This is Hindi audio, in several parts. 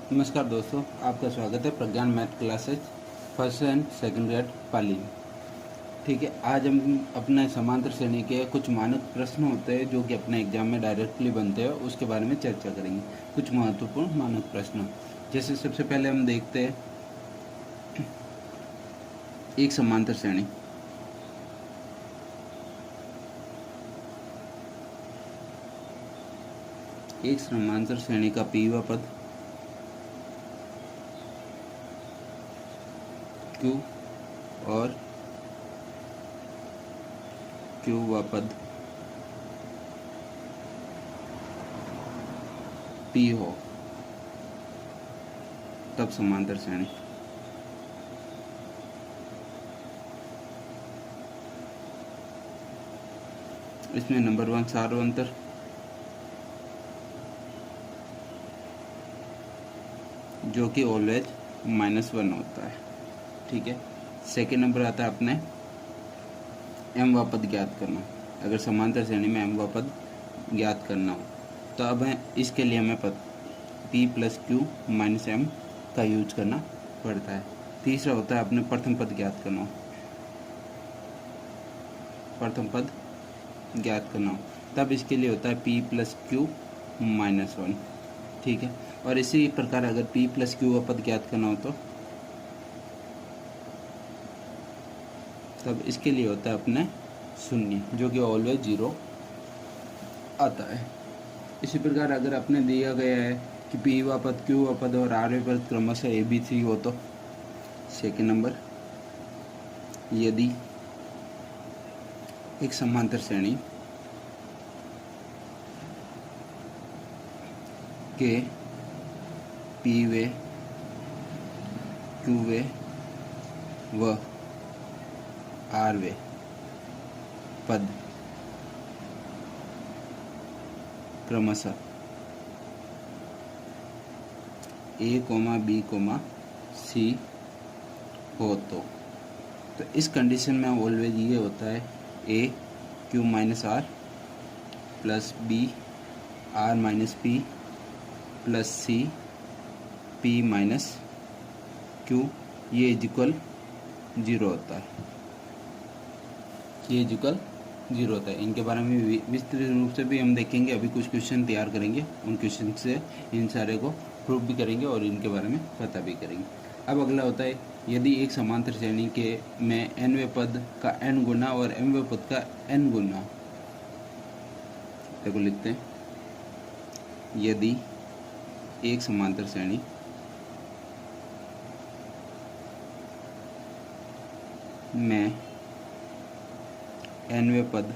नमस्कार दोस्तों, आपका स्वागत है Pragyan math classes first and second grade Pali में। ठीक है, आज हम अपने समांतर श्रेणी के कुछ मानक प्रश्न होते हैं जो कि अपने एग्जाम में डायरेक्टली बनते हैं, उसके बारे में चर्चा करेंगे। कुछ महत्वपूर्ण मानक प्रश्न, जैसे सबसे पहले हम देखते हैं एक समांतर श्रेणी। एक समांतर श्रेणी का पीवा पद Q और Q पद P हो तब समांतर श्रेणी। इसमें नंबर 1 सार्वंतर, जो कि ऑलवेज -1 होता है। ठीक है, सेकेंड नंबर आता है अपने m वा पद ज्ञात करना। अगर समांतर श्रेणी में m वा पद ज्ञात करना हो तो अब इसके लिए हमें पद p + q - m का यूज करना पड़ता है। तीसरा होता है अपने प्रथम पद ज्ञात करना हो, प्रथम पद ज्ञात करना हो तब इसके लिए होता है p + q - 1। ठीक है, और इसी प्रकार अगर p + q वा पद ज्ञात करना हो तो तब इसके लिए होता है अपने 0, जो कि ऑलवेज 0 आता है। इसी प्रकार अगर अपने दिया गया है कि P वा पद, Q वा पद और R वे पद क्रमशः A B C हो तो सेकेंड नंबर, यदि एक समांतर श्रेणी के P वे, Q वे व R वे पद क्रमशः A, B, C हो तो इस कंडीशन में ऑलवेज ये होता है A Q - R plus B R - P plus C P - Q, ये इक्वल 0 होता है। ये इक्वल 0 होता है। इनके बारे में विस्तृत रूप से भी हम देखेंगे। अभी कुछ क्वेश्चन तैयार करेंगे, उन क्वेश्चन से इन सारे को प्रूव भी करेंगे और इनके बारे में पता भी करेंगे। अब अगला होता है, यदि एक समांतर श्रेणी के में n वें पद का n गुना और m वें पद का n गुना, देखो लिखते हैं, यदि एक समांतर श्रेणी में n वें पद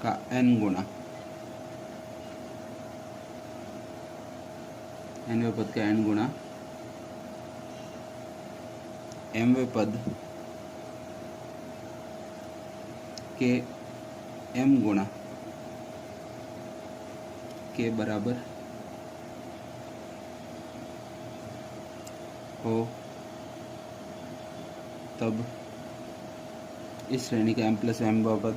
का n गुना, n वें पद का n गुना m वें पद के m गुना के बराबर हो तब इस श्रेणी का m + m वा पद,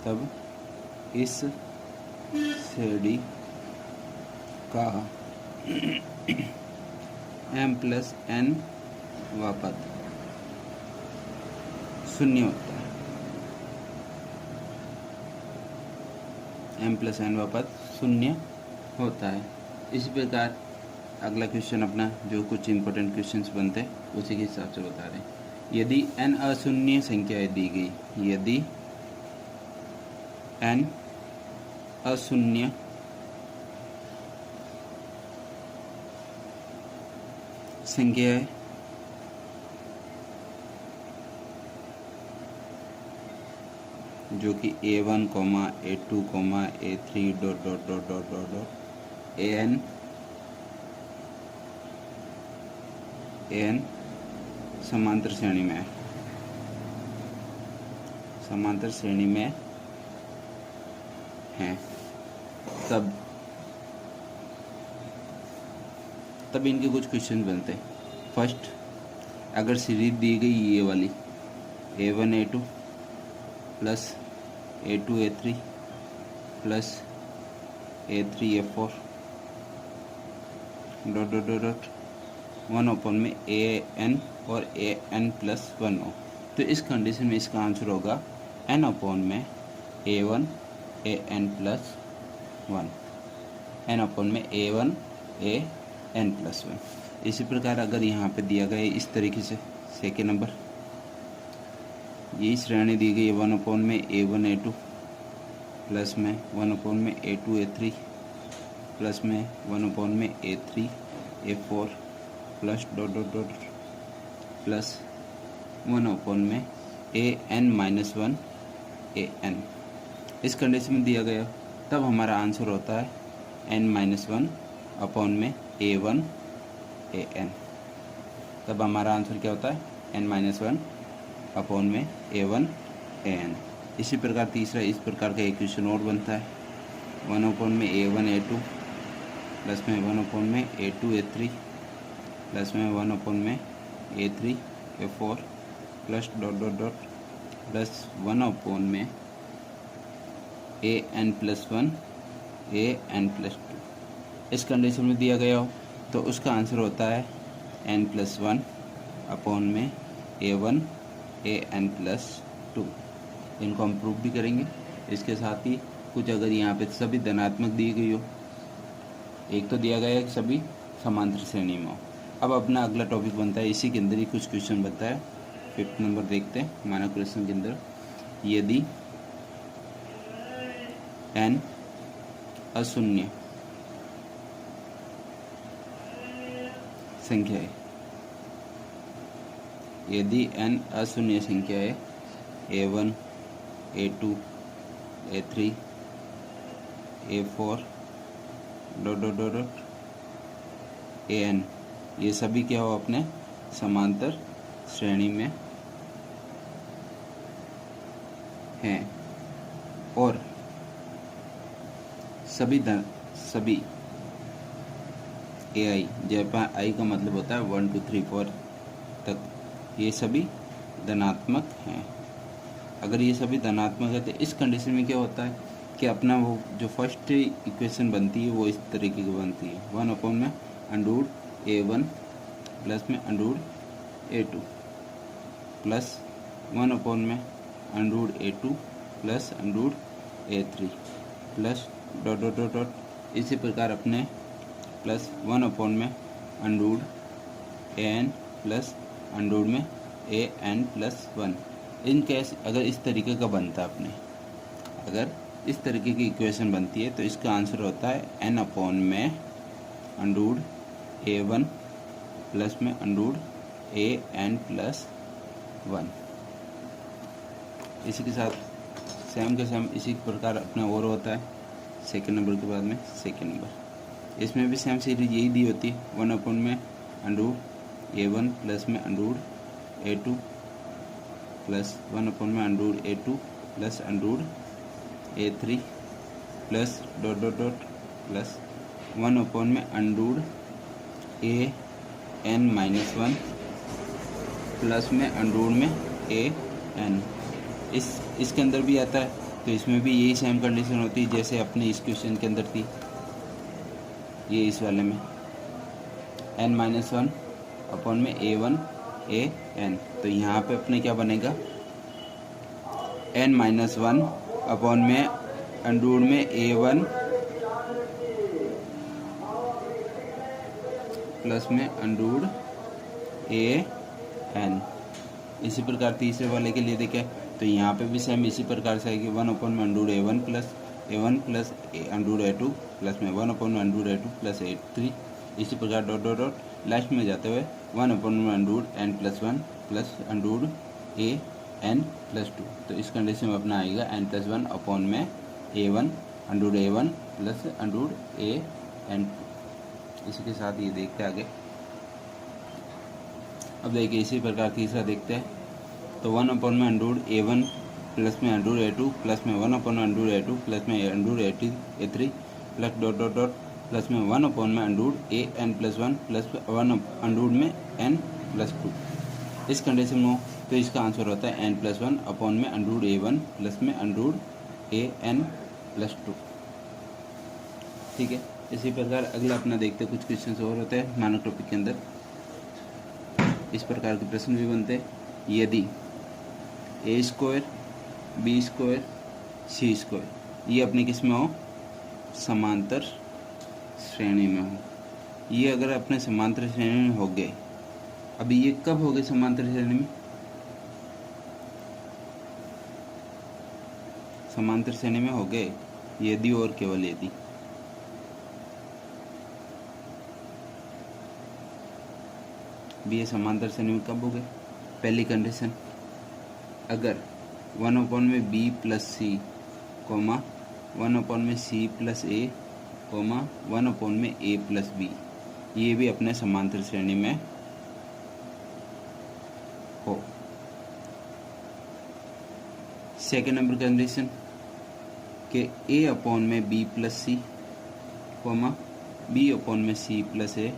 तब इस श्रेणी का m + n वा पद 0 होता है। m + n वा पद 0 होता है। इसी प्रकार अगला क्वेश्चन अपना, जो कुछ इंपॉर्टेंट क्वेश्चंस बनते हैं उसी के हिसाब से बता रहे हैं। यदि n अशून्य संख्याएं दी गई, यदि n अशून्य संख्याएं जो कि a1, a2, a3 ... an समांतर श्रेणी में है, समांतर श्रेणी में है, तब इनके कुछ क्वेश्चन बनते हैं। फर्स्ट, अगर सीरीज दी गई ये वाली a1 a2 plus a2 a3 plus a3 a4 dot dot dot dot 1 upon में ए एन और ए एन प्लस 1 हो। तो इस कंडीशन में इसका आंसर होगा एन अपॉन में A one A N plus 1, N upon में A one A N plus 1। इसी प्रकार अगर यहाँ पे दिया गया इस तरीके से सेकेंड नंबर, यही श्रेणी दी गई है 1 अपॉन में A one A two plus में 1 अपॉन में A two A three plus में 1 अपॉन में A three A four plus dot dot dot plus 1 upon में A N minus 1 A N. इस कंडीशन में दिया गया तब हमारा आंसर होता है एन माइनस 1 अपॉन में ए वन ए एन। तब हमारा आंसर क्या होता है एन माइनस 1 अपॉन में ए वन ए एन। इसी प्रकार तीसरा इस प्रकार का इक्वेशन और बनता है 1 अपॉन में A one A two plus में 1 अपॉन में A two A three plus में 1 अपॉन में A three A four plus dot dot dot plus 1 upon में A N plus 1 A N plus 2। इस कंडीशन में दिया गया हो तो उसका आंसर होता है एन प्लस 1 अपॉन में A one A N plus 2। इनको हम प्रूव भी करेंगे। इसके साथ ही कुछ अगर यहाँ पे सभी धनात्मक दी गई हो, एक तो दिया गया है कि सभी समांतर श्रेणी में हो। अब अपना अगला टॉपिक बनता है, इसी के अंदर ही कुछ क्वेश्चन बनता है। 5th नंबर देखते हैं हमारा क्वेश्चन के अंदर, यदि n अशून्य संख्या है, यदि n अशून्य संख्या है a1 a2 a3 a4 dot dot dot dot an, ये सभी क्या हो अपने समांतर श्रेणी में हैं और सभी ए आई, जहाँ आई का मतलब होता है 1 2 3 4 तक, ये सभी धनात्मक हैं। अगर ये सभी धनात्मक है तो इस कंडीशन में क्या होता है कि अपना वो जो फर्स्ट इक्वेशन बनती है वो इस तरीके की बनती है 1 अपॉन में अंडूड ए वन प्लस में under root A two plus 1 upon में under root A two plus under root A three plus dot dot dot dot. इसी प्रकार अपने प्लस 1 अपॉन में अंडूड ए एन प्लस अंडूड में A N plus 1। In case अगर इस तरीके का बनता है अपने, अगर इस तरीके की इक्वेशन बनती है तो इसका आंसर होता है एन अपॉन में अंडूड ए वन प्लस में अंडूड ए एन प्लस 1। इसी के साथ सेम के सेम इसी प्रकार अपना और होता है सेकेंड नंबर के बाद में सेकेंड नंबर, इसमें भी सेम सीरीज यही दी होती है 1 अपॉन में अंडूड ए वन प्लस में under root A two plus 1 upon में under root A two plus under root A three plus dot dot dot plus 1 upon में under root A N minus 1 plus में अंडूड में ए एन। इसके अंदर भी आता है तो इसमें भी यही सेम कंडीशन होती है जैसे अपने इस क्वेश्चन के अंदर थी, ये इस वाले में एन माइनस 1 अपॉन में ए वन ए एन। तो यहाँ पे अपने क्या बनेगा एन माइनस 1 अपॉन में अंडूड में ए वन प्लस में अंडूड ए एन। इसी प्रकार तीसरे वाले के लिए देखें तो यहाँ पे भी सेम इसी प्रकार से है कि 1 अपॉन में under root A one plus under root A two plus में 1 अपॉन में under root A two plus A three. इसी प्रकार डॉट डॉट डॉट लास्ट में जाते हुए 1 अपॉन में अंडूड N plus 1 plus under root A N plus 2। तो इस कंडीशन में अपना आएगा एन प्लस 1 अपॉन में A one अंडूड A one plus under root A N. इसी के साथ ये देखते हैं आगे। अब देखिए इसी प्रकार तीसरा देखते हैं तो 1 अपॉन में अंडूड ए वन प्लस में अंडूड ए टू प्लस में 1 अपॉन में अंडूड ए टू प्लस में under root A three plus dot dot dot plus में 1 अपॉन में under root A N plus 1 plus 1 under root में एन प्लस 2। इस कंडीशन में तो इसका आंसर होता है एन प्लस 1 अपॉन में अंडूड ए वन प्लस में अंडूड ए एन प्लस 2। ठीक है। इसी प्रकार अगला अपना देखते कुछ क्वेश्चन और होते हैं मानक टॉपिक के अंदर। इस प्रकार के प्रश्न भी बनते हैं। यदि ए स्क्वायर बी स्क्वायर सी स्क्वायर ये अपने किस में हो, समांतर श्रेणी में हो, ये अगर अपने समांतर श्रेणी में हो गए, अभी ये कब हो गए समांतर श्रेणी में, समांतर श्रेणी में हो गए यदि और केवल यदि। ये समांतर श्रेणी में कब हो गए, पहली कंडीशन अगर 1/में b प्लस सी कोमा 1/में c प्लस a कोमा 1/में a प्लस b ये भी अपने समांतर श्रेणी में हो। सेकेंड नंबर कंडीशन कि a/में b प्लस सी कोमा b/में c प्लस a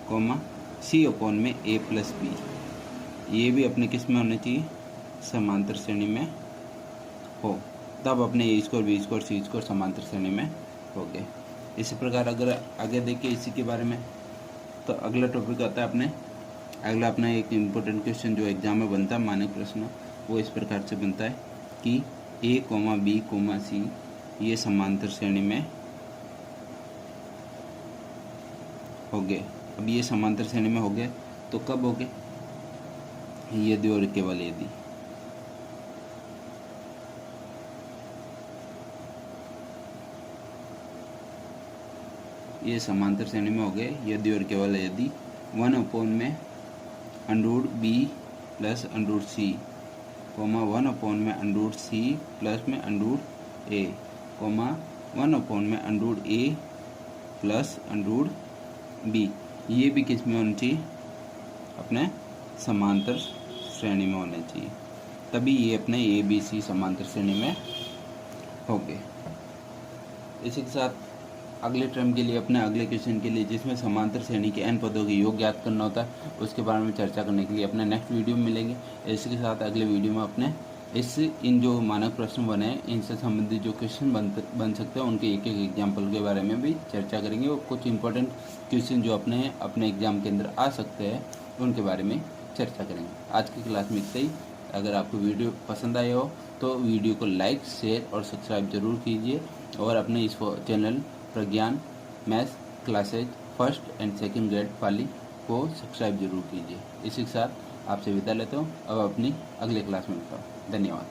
कोमा c/में a प्लस b ये भी अपने किस में होने चाहिए, समांतर श्रेणी में हो, तब अपने ए स्क्वायर बी स्क्वायर सी स्क्वायर समांतर श्रेणी में हो गए। इसी प्रकार अगर आगे देखिए इसी के बारे में, तो अगला टॉपिक आता है अपने अगला अपना एक इम्पोर्टेंट क्वेश्चन जो एग्जाम में बनता है मानक प्रश्न, वो इस प्रकार से बनता है कि ए कोमा बी कोमा सी ये समांतर श्रेणी में हो गए। अब ये समांतर श्रेणी में हो गए तो कब हो गए, यदि और केवल यदि। ये समांतर श्रेणी में हो गए यदि और केवल यदि 1/में अंडरूट बी प्लस अंडरूट सी कोमा 1/में अंडरूट सी प्लस में अंडरूट ए कोमा 1/में अंडरूट ए प्लस अंडरूट बी ये भी किस में होनी चाहिए, अपने समांतर श्रेणी में होने चाहिए, तभी ये अपने ए बी सी समांतर श्रेणी में हो गए। इसी के साथ अगले टर्म के लिए अपने अगले क्वेश्चन के लिए जिसमें समांतर श्रेणी के n पदों की योग ज्ञात करना होता है उसके बारे में चर्चा करने के लिए अपने नेक्स्ट वीडियो में मिलेंगे। इसी के साथ अगले वीडियो में अपने इन जो मानक प्रश्न बने हैं इनसे संबंधित जो क्वेश्चन बन सकते हैं उनके एक एक एग्जाम्पल के बारे में भी चर्चा करेंगे और कुछ इंपॉर्टेंट क्वेश्चन जो अपने एग्जाम के अंदर आ सकते हैं उनके बारे में चर्चा करेंगे। आज की क्लास में इतना ही। अगर आपको वीडियो पसंद आया हो तो वीडियो को लाइक शेयर और सब्सक्राइब जरूर कीजिए और अपने इस channel Pragyan maths classes first and second grade वाली को सब्सक्राइब जरूर कीजिए। इसी के साथ आपसे विदा लेता हूँ, अब अपनी अगले क्लास में मिलता हूँ। धन्यवाद।